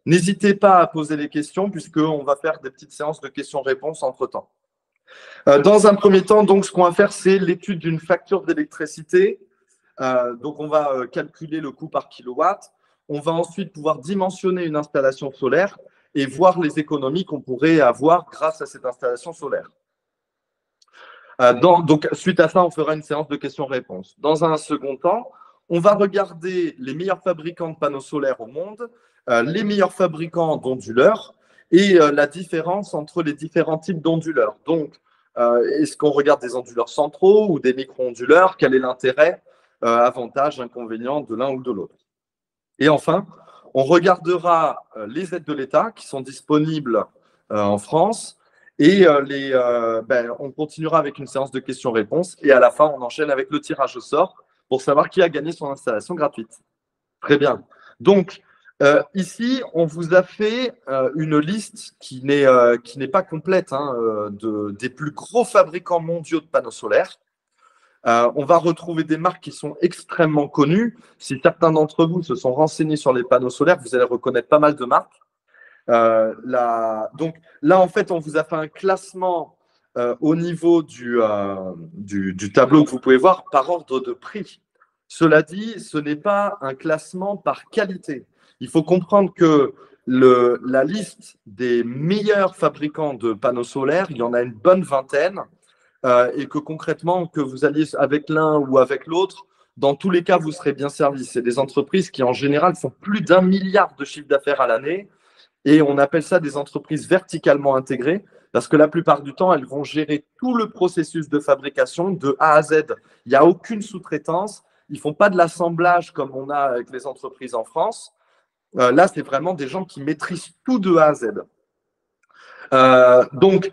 N'hésitez pas à poser les questions puisqu'on va faire des petites séances de questions-réponses entre-temps. Dans un premier temps, donc, ce qu'on va faire, c'est l'étude d'une facture d'électricité. Donc, on va calculer le coût par kilowatt. On va ensuite pouvoir dimensionner une installation solaire et voir les économies qu'on pourrait avoir grâce à cette installation solaire. Donc, suite à ça, on fera une séance de questions-réponses. Dans un second temps, on va regarder les meilleurs fabricants de panneaux solaires au monde, les meilleurs fabricants d'onduleurs et la différence entre les différents types d'onduleurs. Donc, est-ce qu'on regarde des onduleurs centraux ou des micro-onduleurs? Quel est l'intérêt, avantage, inconvénient de l'un ou de l'autre? Et enfin, on regardera les aides de l'État qui sont disponibles en France. Et on continuera avec une séance de questions-réponses. Et à la fin, on enchaîne avec le tirage au sort pour savoir qui a gagné son installation gratuite. Très bien. Donc, ici, on vous a fait une liste qui n'est pas complète des plus gros fabricants mondiaux de panneaux solaires. On va retrouver des marques qui sont extrêmement connues. Si certains d'entre vous se sont renseignés sur les panneaux solaires, vous allez reconnaître pas mal de marques. Donc là, en fait, on vous a fait un classement au niveau du tableau que vous pouvez voir par ordre de prix. Cela dit, ce n'est pas un classement par qualité. Il faut comprendre que la liste des meilleurs fabricants de panneaux solaires, il y en a une bonne vingtaine, et que concrètement, que vous alliez avec l'un ou avec l'autre, dans tous les cas, vous serez bien servi. C'est des entreprises qui, en général, font plus d'1 milliard de chiffre d'affaires à l'année. Et on appelle ça des entreprises verticalement intégrées parce que la plupart du temps, elles vont gérer tout le processus de fabrication de A à Z. Il n'y a aucune sous-traitance. Ils ne font pas de l'assemblage comme on a avec les entreprises en France. Là, c'est vraiment des gens qui maîtrisent tout de A à Z. Donc,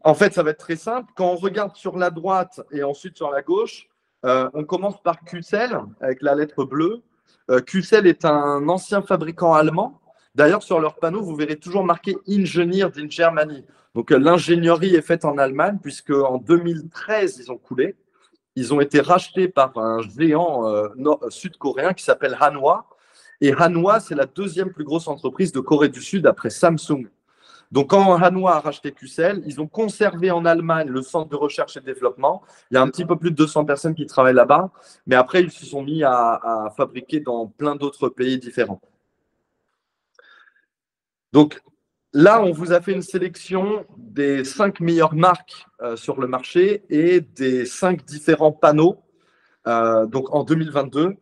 en fait, ça va être très simple. Quand on regarde sur la droite et ensuite sur la gauche, on commence par QCell avec la lettre bleue. QCell est un ancien fabricant allemand. D'ailleurs, sur leur panneau, vous verrez toujours marqué Engineered in Germany. Donc, l'ingénierie est faite en Allemagne, puisque en 2013, ils ont coulé. Ils ont été rachetés par un géant sud-coréen qui s'appelle Hanwha. Et Hanwha, c'est la deuxième plus grosse entreprise de Corée du Sud après Samsung. Donc, quand Hanwha a racheté QCell, ils ont conservé en Allemagne le centre de recherche et de développement. Il y a un petit peu plus de 200 personnes qui travaillent là-bas. Mais après, ils se sont mis à fabriquer dans plein d'autres pays différents. Donc, là, on vous a fait une sélection des 5 meilleures marques sur le marché et des 5 différents panneaux donc en 2022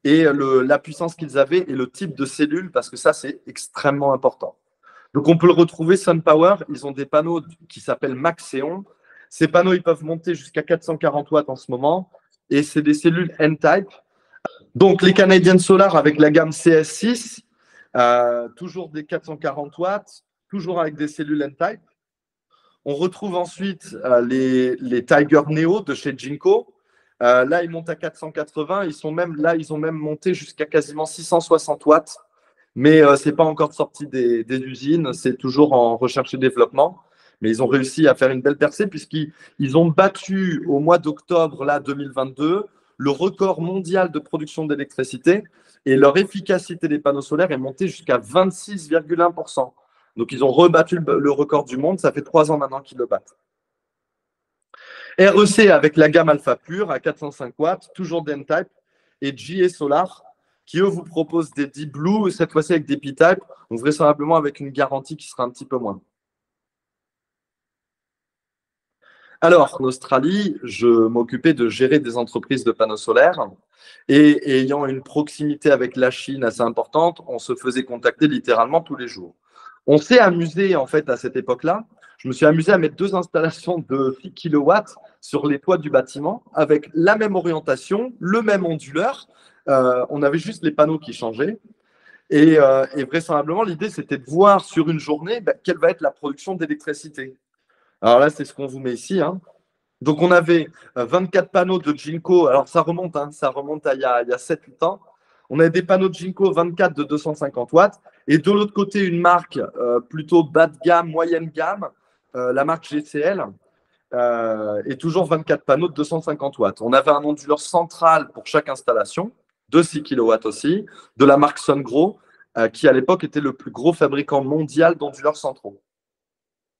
et la puissance qu'ils avaient et le type de cellule parce que ça, c'est extrêmement important. Donc, on peut le retrouver, SunPower, ils ont des panneaux qui s'appellent Maxeon. Ces panneaux, ils peuvent monter jusqu'à 440 watts en ce moment et c'est des cellules N-Type. Donc, les Canadian Solar avec la gamme CS6, toujours des 440 watts, toujours avec des cellules N-Type. On retrouve ensuite les Tiger Neo de chez Jinko. Là, ils montent à 480. Ils ont même monté jusqu'à quasiment 660 watts. Mais ce n'est pas encore sorti des usines. C'est toujours en recherche et développement. Mais ils ont réussi à faire une belle percée puisqu'ils ont battu au mois d'octobre 2022 le record mondial de production d'électricité et leur efficacité des panneaux solaires est montée jusqu'à 26,1%. Donc, ils ont rebattu le record du monde. Ça fait 3 ans maintenant qu'ils le battent. REC avec la gamme Alpha Pure à 405 watts, toujours d'N-Type, et GE Solar qui, eux, vous proposent des Deep Blue, cette fois-ci avec des P-Type, donc vraisemblablement avec une garantie qui sera un petit peu moins. Alors, en Australie, je m'occupais de gérer des entreprises de panneaux solaires et ayant une proximité avec la Chine assez importante, on se faisait contacter littéralement tous les jours. On s'est amusé, en fait, à cette époque-là. Je me suis amusé à mettre 2 installations de 6 kW sur les toits du bâtiment avec la même orientation, le même onduleur. On avait juste les panneaux qui changeaient. Et vraisemblablement, l'idée, c'était de voir sur une journée quelle va être la production d'électricité. Alors là, c'est ce qu'on vous met ici. Donc, on avait 24 panneaux de Jinko. Alors, ça remonte à il y a 7-8 ans. On avait des panneaux de Jinko 24 de 250 watts. Et de l'autre côté, une marque plutôt bas de gamme, moyenne gamme, la marque GCL. Et toujours 24 panneaux de 250 watts. On avait un onduleur central pour chaque installation, de 6 kW aussi, de la marque SunGrow. qui à l'époque était le plus gros fabricant mondial d'onduleurs centraux.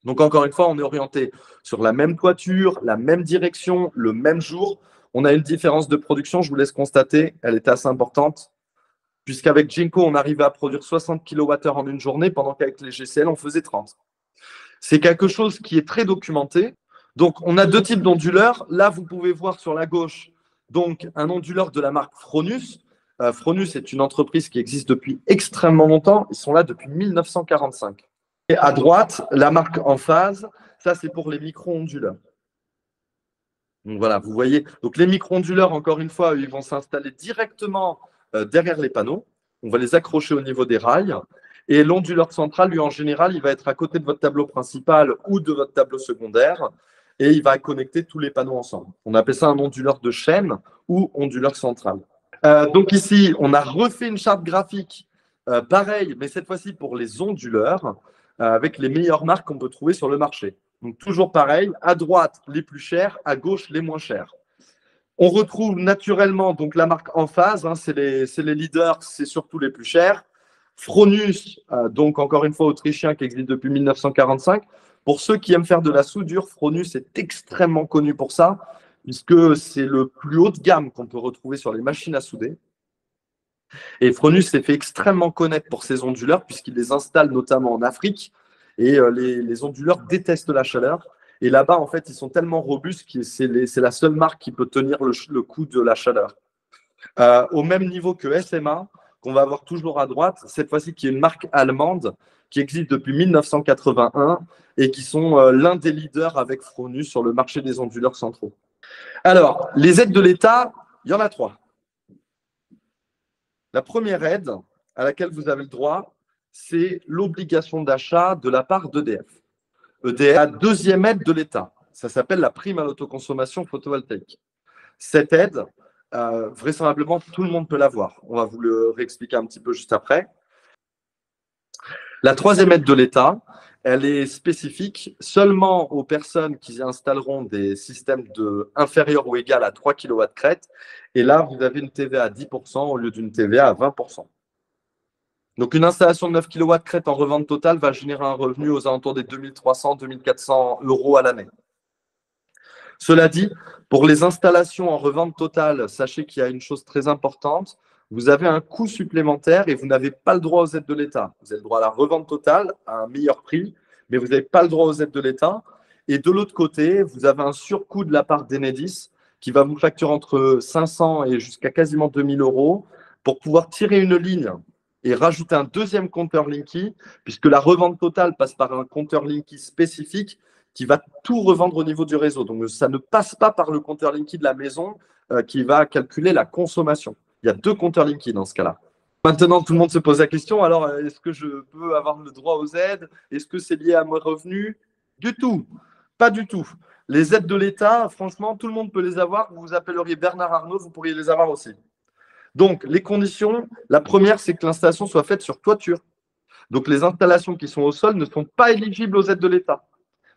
Donc encore une fois, on est orienté sur la même toiture, la même direction, le même jour. On a une différence de production, je vous laisse constater, elle était assez importante, puisqu'avec Jinko, on arrivait à produire 60 kWh en une journée, pendant qu'avec les GCL, on faisait 30. C'est quelque chose qui est très documenté. Donc, on a deux types d'onduleurs. Là, vous pouvez voir sur la gauche donc un onduleur de la marque Fronus. Fronus est une entreprise qui existe depuis extrêmement longtemps. Ils sont là depuis 1945. Et à droite, la marque Emphase, ça c'est pour les micro-onduleurs. Donc voilà, vous voyez. Donc les micro-onduleurs, encore une fois, ils vont s'installer directement derrière les panneaux. On va les accrocher au niveau des rails. Et l'onduleur central, lui, en général, il va être à côté de votre tableau principal ou de votre tableau secondaire. Et il va connecter tous les panneaux ensemble. On appelle ça un onduleur de chaîne ou onduleur central. Donc ici, on a refait une charte graphique pareil, mais cette fois-ci pour les onduleurs, avec les meilleures marques qu'on peut trouver sur le marché. Donc toujours pareil, à droite les plus chers, à gauche les moins chers. On retrouve naturellement donc la marque Emphase, hein, c'est les leaders, c'est surtout les plus chers. Fronus, donc encore une fois autrichien qui existe depuis 1945. Pour ceux qui aiment faire de la soudure, Fronus est extrêmement connu pour ça, puisque c'est le plus haut de gamme qu'on peut retrouver sur les machines à souder. Et Fronus s'est fait extrêmement connaître pour ses onduleurs, puisqu'il les installe notamment en Afrique. Et les onduleurs détestent la chaleur. Et là-bas, en fait, ils sont tellement robustes que c'est la seule marque qui peut tenir le coup de la chaleur. Au même niveau que SMA, qu'on va avoir toujours à droite, cette fois-ci qui est une marque allemande qui existe depuis 1981 et qui sont l'un des leaders avec Fronus sur le marché des onduleurs centraux. Alors, les aides de l'État, il y en a 3. La première aide à laquelle vous avez le droit, c'est l'obligation d'achat de la part d'EDF. EDF, la deuxième aide de l'État, ça s'appelle la prime à l'autoconsommation photovoltaïque. Cette aide, vraisemblablement, tout le monde peut l'avoir. On va vous le réexpliquer un petit peu juste après. La troisième aide de l'État, elle est spécifique seulement aux personnes qui installeront des systèmes inférieurs ou égal à 3 kW crête. Et là, vous avez une TVA à 10% au lieu d'une TVA à 20%. Donc, une installation de 9 kW crête en revente totale va générer un revenu aux alentours des 2300-2400 € à l'année. Cela dit, pour les installations en revente totale, sachez qu'il y a une chose très importante. Vous avez un coût supplémentaire et vous n'avez pas le droit aux aides de l'État. Vous avez le droit à la revente totale à un meilleur prix, mais vous n'avez pas le droit aux aides de l'État. Et de l'autre côté, vous avez un surcoût de la part d'Enedis qui va vous facturer entre 500 et jusqu'à quasiment 2000 € pour pouvoir tirer une ligne et rajouter un deuxième compteur Linky, puisque la revente totale passe par un compteur Linky spécifique qui va tout revendre au niveau du réseau. Donc, ça ne passe pas par le compteur Linky de la maison qui va calculer la consommation. Il y a 2 compteurs Linky dans ce cas-là. Maintenant, tout le monde se pose la question, alors, est-ce que je peux avoir le droit aux aides? Est-ce que c'est lié à mes revenus? Du tout. Pas du tout. Les aides de l'État, franchement, tout le monde peut les avoir. Vous vous appelleriez Bernard Arnault, vous pourriez les avoir aussi. Donc, les conditions, la première, c'est que l'installation soit faite sur toiture. Donc, les installations qui sont au sol ne sont pas éligibles aux aides de l'État.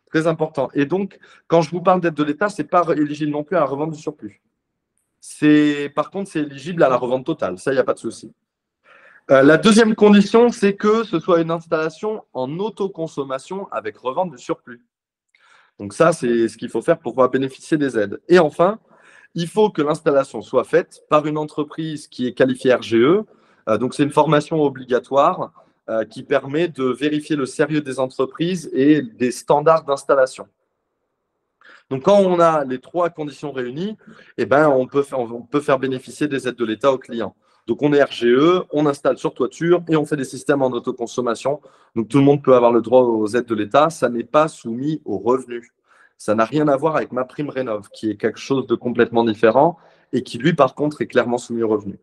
Très important. Et donc, quand je vous parle d'aide de l'État, ce n'est pas éligible non plus à la revente du surplus. Par contre, c'est éligible à la revente totale. Ça, il n'y a pas de souci. La deuxième condition, c'est que ce soit une installation en autoconsommation avec revente du surplus. Donc ça, c'est ce qu'il faut faire pour pouvoir bénéficier des aides. Et enfin, il faut que l'installation soit faite par une entreprise qui est qualifiée RGE. Donc, c'est une formation obligatoire qui permet de vérifier le sérieux des entreprises et des standards d'installation. Donc, quand on a les 3 conditions réunies, eh ben, on peut faire bénéficier des aides de l'État aux clients. Donc, on est RGE, on installe sur toiture et on fait des systèmes en autoconsommation. Donc, tout le monde peut avoir le droit aux aides de l'État. Ça n'est pas soumis aux revenus. Ça n'a rien à voir avec MaPrimeRénov', qui est quelque chose de complètement différent et qui, lui, par contre, est clairement soumis aux revenus.